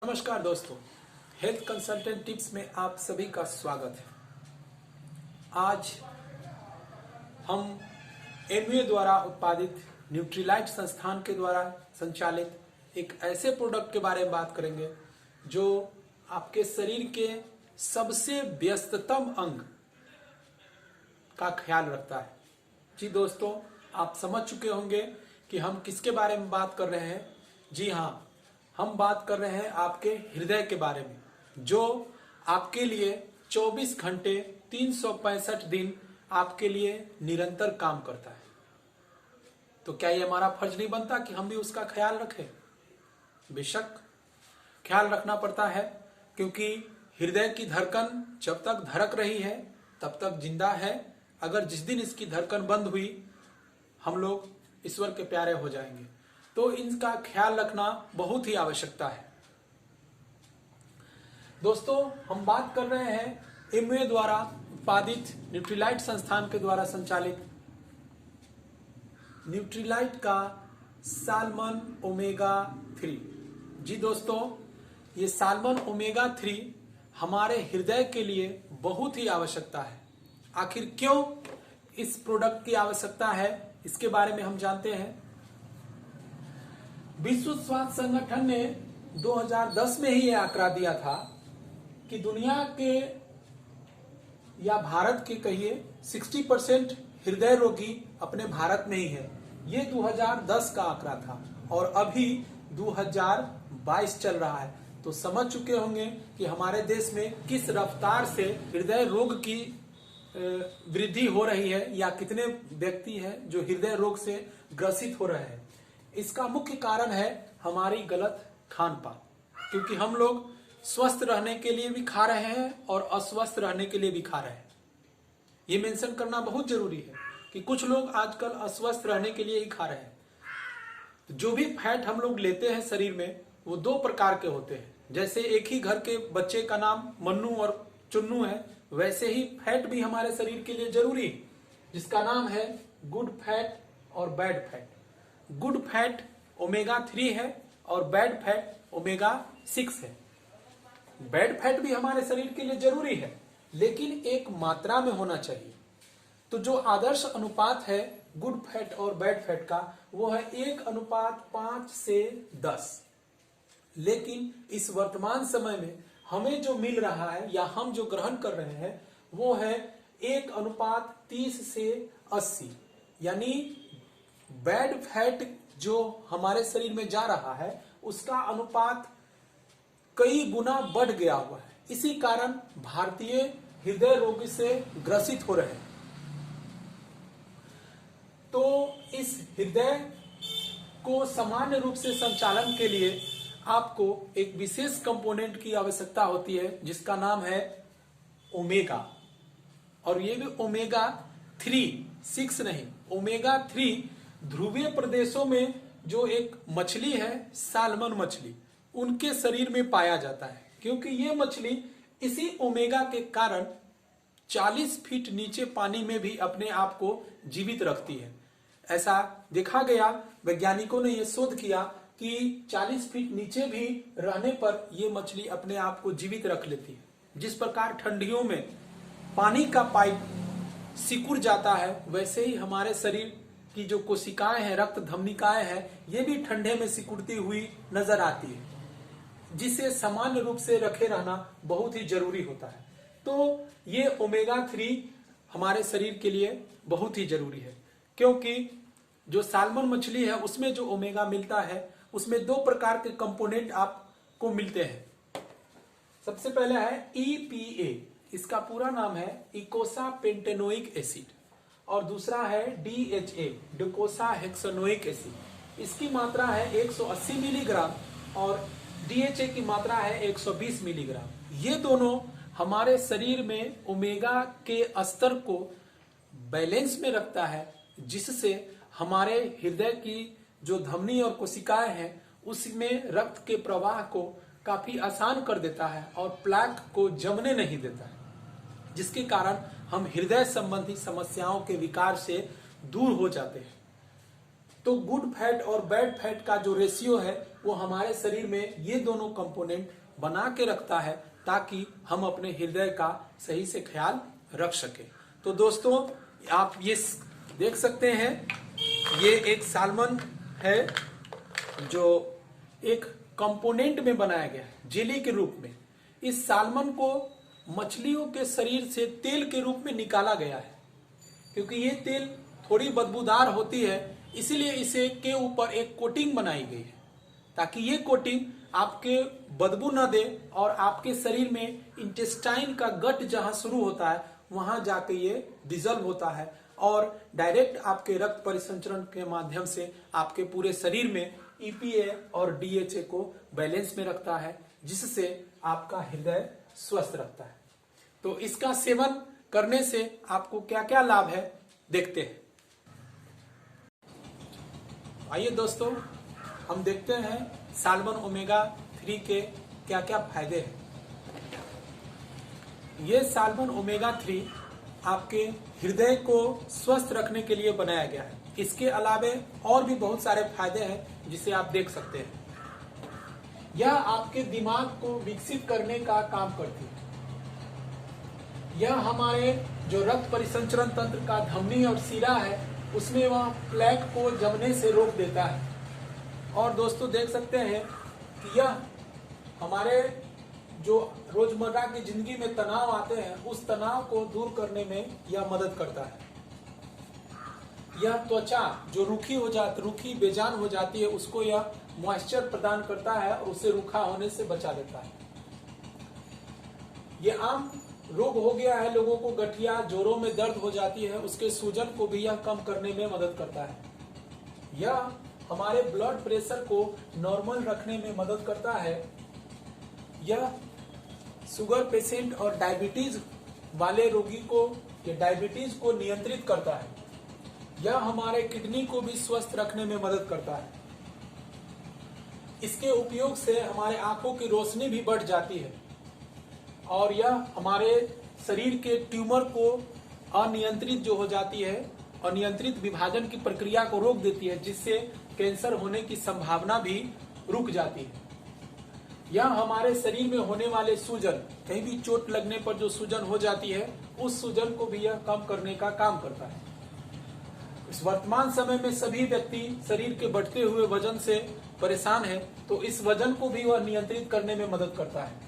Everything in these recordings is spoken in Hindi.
नमस्कार दोस्तों, हेल्थ कंसल्टेंट टिप्स में आप सभी का स्वागत है। आज हम एमवे द्वारा उत्पादित न्यूट्रीलाइट संस्थान के द्वारा संचालित एक ऐसे प्रोडक्ट के बारे में बात करेंगे जो आपके शरीर के सबसे व्यस्ततम अंग का ख्याल रखता है। जी दोस्तों, आप समझ चुके होंगे कि हम किसके बारे में बात कर रहे हैं। जी हाँ, हम बात कर रहे हैं आपके हृदय के बारे में, जो आपके लिए 24 घंटे 365 दिन आपके लिए निरंतर काम करता है। तो क्या ये हमारा फर्ज नहीं बनता कि हम भी उसका ख्याल रखें? बेशक ख्याल रखना पड़ता है, क्योंकि हृदय की धड़कन जब तक धड़क रही है तब तक जिंदा है। अगर जिस दिन इसकी धड़कन बंद हुई, हम लोग ईश्वर के प्यारे हो जाएंगे। तो इनका ख्याल रखना बहुत ही आवश्यकता है। दोस्तों, हम बात कर रहे हैं एमवे द्वारा उत्पादित न्यूट्रीलाइट संस्थान के द्वारा संचालित न्यूट्रीलाइट का साल्मन ओमेगा 3। जी दोस्तों, ये साल्मन ओमेगा 3 हमारे हृदय के लिए बहुत ही आवश्यकता है। आखिर क्यों इस प्रोडक्ट की आवश्यकता है, इसके बारे में हम जानते हैं। विश्व स्वास्थ्य संगठन ने 2010 में ही यह आंकड़ा दिया था कि दुनिया के या भारत के कहिए 60% हृदय रोगी अपने भारत में ही है। ये 2010 का आंकड़ा था और अभी 2022 चल रहा है। तो समझ चुके होंगे कि हमारे देश में किस रफ्तार से हृदय रोग की वृद्धि हो रही है, या कितने व्यक्ति हैं जो हृदय रोग से ग्रसित हो रहे हैं। इसका मुख्य कारण है हमारी गलत खान पान, क्योंकि हम लोग स्वस्थ रहने के लिए भी खा रहे हैं और अस्वस्थ रहने के लिए भी खा रहे हैं। ये मेंशन करना बहुत जरूरी है कि कुछ लोग आजकल अस्वस्थ रहने के लिए ही खा रहे हैं। जो भी फैट हम लोग लेते हैं शरीर में, वो दो प्रकार के होते हैं। जैसे एक ही घर के बच्चे का नाम मन्नू और चुन्नू है, वैसे ही फैट भी हमारे शरीर के लिए जरूरी है, जिसका नाम है गुड फैट और bad fat. Good fat omega 3 है और बैड फैट ओमेगा 6 है। बैड फैट भी हमारे शरीर के लिए जरूरी है, लेकिन एक मात्रा में होना चाहिए। तो जो आदर्श अनुपात है गुड फैट और बैड फैट का, वो है 1:5 से 10। लेकिन इस वर्तमान समय में हमें जो मिल रहा है या हम जो ग्रहण कर रहे हैं, वो है 1:30 से 80। यानी बैड फैट जो हमारे शरीर में जा रहा है, उसका अनुपात कई गुना बढ़ गया हुआ है। इसी कारण भारतीय हृदय रोग से ग्रसित हो रहे हैं। तो इस हृदय को सामान्य रूप से संचालन के लिए आपको एक विशेष कंपोनेंट की आवश्यकता होती है, जिसका नाम है ओमेगा। और ये भी ओमेगा 3, 6 नहीं, ओमेगा 3 ध्रुवीय प्रदेशों में जो एक मछली है, साल्मन मछली, उनके शरीर में पाया जाता है। क्योंकि ये मछली इसी ओमेगा के कारण 40 फीट नीचे पानी में भी अपने आप को जीवित रखती है। ऐसा देखा गया, वैज्ञानिकों ने यह शोध किया कि 40 फीट नीचे भी रहने पर यह मछली अपने आप को जीवित रख लेती है। जिस प्रकार ठंडियों में पानी का पाइप सिकुड़ जाता है, वैसे ही हमारे शरीर की जो कोशिकाएं हैं, रक्त धमनिकाएं हैं, ये भी ठंडे में सिकुड़ती हुई नजर आती है, जिसे सामान्य रूप से रखे रहना बहुत ही जरूरी होता है। तो ये ओमेगा 3 हमारे शरीर के लिए बहुत ही जरूरी है, क्योंकि जो साल्मन मछली है उसमें जो ओमेगा मिलता है, उसमें दो प्रकार के कंपोनेंट आपको मिलते हैं। सबसे पहले है EPA, इसका पूरा नाम है इकोसा पेंटेनोइक एसिड, और दूसरा है DHA, डोकोसा हेक्सानोइक एसिड। इसकी मात्रा है 180 मिलीग्राम और DHA की मात्रा है 120 मिलीग्राम। ये दोनों हमारे शरीर में ओमेगा के स्तर को बैलेंस में रखता है, जिससे हमारे हृदय की जो धमनी और कोशिकाएं हैं, उसमें रक्त के प्रवाह को काफी आसान कर देता है और प्लेक को जमने नहीं देता है, जिसके कारण हम हृदय संबंधी समस्याओं के विकार से दूर हो जाते हैं। तो गुड फैट और बैड फैट का जो रेशियो है वो हमारे शरीर में ये दोनों कंपोनेंट बना के रखता है, ताकि हम अपने हृदय का सही से ख्याल रख सके। तो दोस्तों आप ये देख सकते हैं, ये एक साल्मन है जो एक कंपोनेंट में बनाया गया है, जेली के रूप में। इस साल्मन को मछलियों के शरीर से तेल के रूप में निकाला गया है, क्योंकि ये तेल थोड़ी बदबूदार होती है, इसीलिए इसे के ऊपर एक कोटिंग बनाई गई है, ताकि ये कोटिंग आपके बदबू न दे और आपके शरीर में इंटेस्टाइन का गट जहां शुरू होता है वहां जाके ये डिजल्व होता है और डायरेक्ट आपके रक्त परिसंचरण के माध्यम से आपके पूरे शरीर में ईपीए और डीएचए को बैलेंस में रखता है, जिससे आपका हृदय स्वस्थ रहता है। तो इसका सेवन करने से आपको क्या क्या लाभ है देखते हैं। आइए दोस्तों, हम देखते हैं साल्मन ओमेगा 3 के क्या क्या फायदे हैं। ये साल्मन ओमेगा 3 आपके हृदय को स्वस्थ रखने के लिए बनाया गया है। इसके अलावे और भी बहुत सारे फायदे हैं जिसे आप देख सकते हैं। यह आपके दिमाग को विकसित करने का काम करती है। यह हमारे जो रक्त परिसंचरण तंत्र का धमनी और शिरा है उसमें वह प्लेक को जमने से रोक देता है। और दोस्तों देख सकते हैं कि यह हमारे जो रोजमर्रा की जिंदगी में तनाव आते हैं उस तनाव को दूर करने में यह मदद करता है। यह त्वचा जो रूखी बेजान हो जाती है उसको यह मॉइस्चर प्रदान करता है और उसे रूखा होने से बचा देता है। यह आम रोग हो गया है लोगों को, गठिया जोड़ों में दर्द हो जाती है, उसके सूजन को भी यह कम करने में मदद करता है। यह हमारे ब्लड प्रेशर को नॉर्मल रखने में मदद करता है। यह शुगर पेशेंट और डायबिटीज वाले रोगी को या डायबिटीज को नियंत्रित करता है। यह हमारे किडनी को भी स्वस्थ रखने में मदद करता है। इसके उपयोग से हमारे आंखों की रोशनी भी बढ़ जाती है और यह हमारे शरीर के ट्यूमर को अनियंत्रित जो हो जाती है, अनियंत्रित विभाजन की प्रक्रिया को रोक देती है, जिससे कैंसर होने की संभावना भी रुक जाती है। यह हमारे शरीर में होने वाले सूजन, कहीं भी चोट लगने पर जो सूजन हो जाती है उस सूजन को भी यह कम करने का काम करता है। इस वर्तमान समय में सभी व्यक्ति शरीर के बढ़ते हुए वजन से परेशान है, तो इस वजन को भी वह नियंत्रित करने में मदद करता है।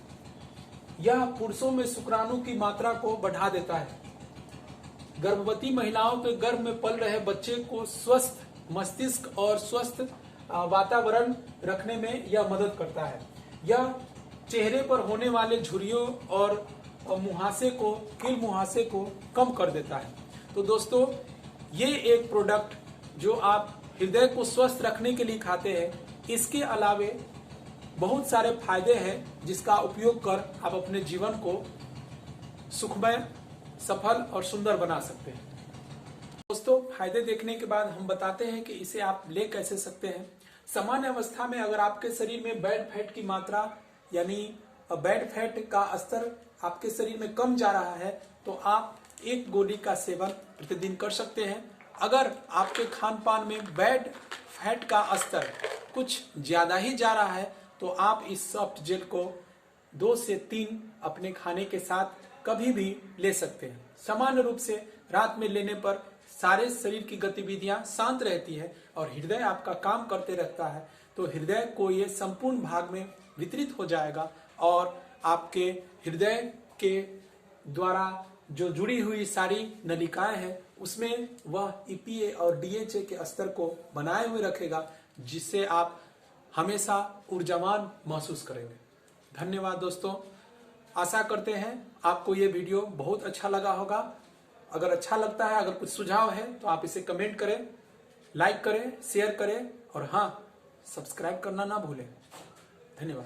यह पुरुषों में शुक्राणु की मात्रा को बढ़ा देता है। गर्भवती महिलाओं के गर्भ में पल रहे बच्चे को स्वस्थ मस्तिष्क और स्वस्थ वातावरण रखने में यह मदद करता है। यह चेहरे पर होने वाले झुर्रियों और मुहासे को, कील मुहासे को कम कर देता है। तो दोस्तों ये एक प्रोडक्ट जो आप हृदय को स्वस्थ रखने के लिए खाते हैं, इसके अलावे बहुत सारे फायदे हैं जिसका उपयोग कर आप अपने जीवन को सुखमय, सफल और सुंदर बना सकते हैं। दोस्तों फायदे देखने के बाद हम बताते हैं कि इसे आप ले कैसे सकते हैं। सामान्य अवस्था में अगर आपके शरीर में बैड फैट की मात्रा यानी बैड फैट का स्तर आपके शरीर में कम जा रहा है तो आप एक गोली का सेवन प्रतिदिन कर सकते हैं। अगर आपके खान पान में बैड फैट का स्तर कुछ ज्यादा ही जा रहा है तो आप इस सॉफ्ट जेल को 2 से 3 अपने खाने के साथ कभी भी ले सकते हैं। सामान्य रूप से रात में लेने पर सारे शरीर की गतिविधियां शांत रहती है और हृदय आपका काम करते रहता है, तो हृदय को ये संपूर्ण भाग में वितरित हो जाएगा और आपके हृदय के द्वारा जो जुड़ी हुई सारी नलिकाएं हैं उसमें वह ईपीए और डीएचए के स्तर को बनाए हुए रखेगा, जिससे आप हमेशा ऊर्जावान महसूस करेंगे। धन्यवाद दोस्तों, आशा करते हैं आपको ये वीडियो बहुत अच्छा लगा होगा। अगर अच्छा लगता है, अगर कुछ सुझाव है तो आप इसे कमेंट करें, लाइक करें, शेयर करें और हाँ, सब्सक्राइब करना ना भूलें। धन्यवाद।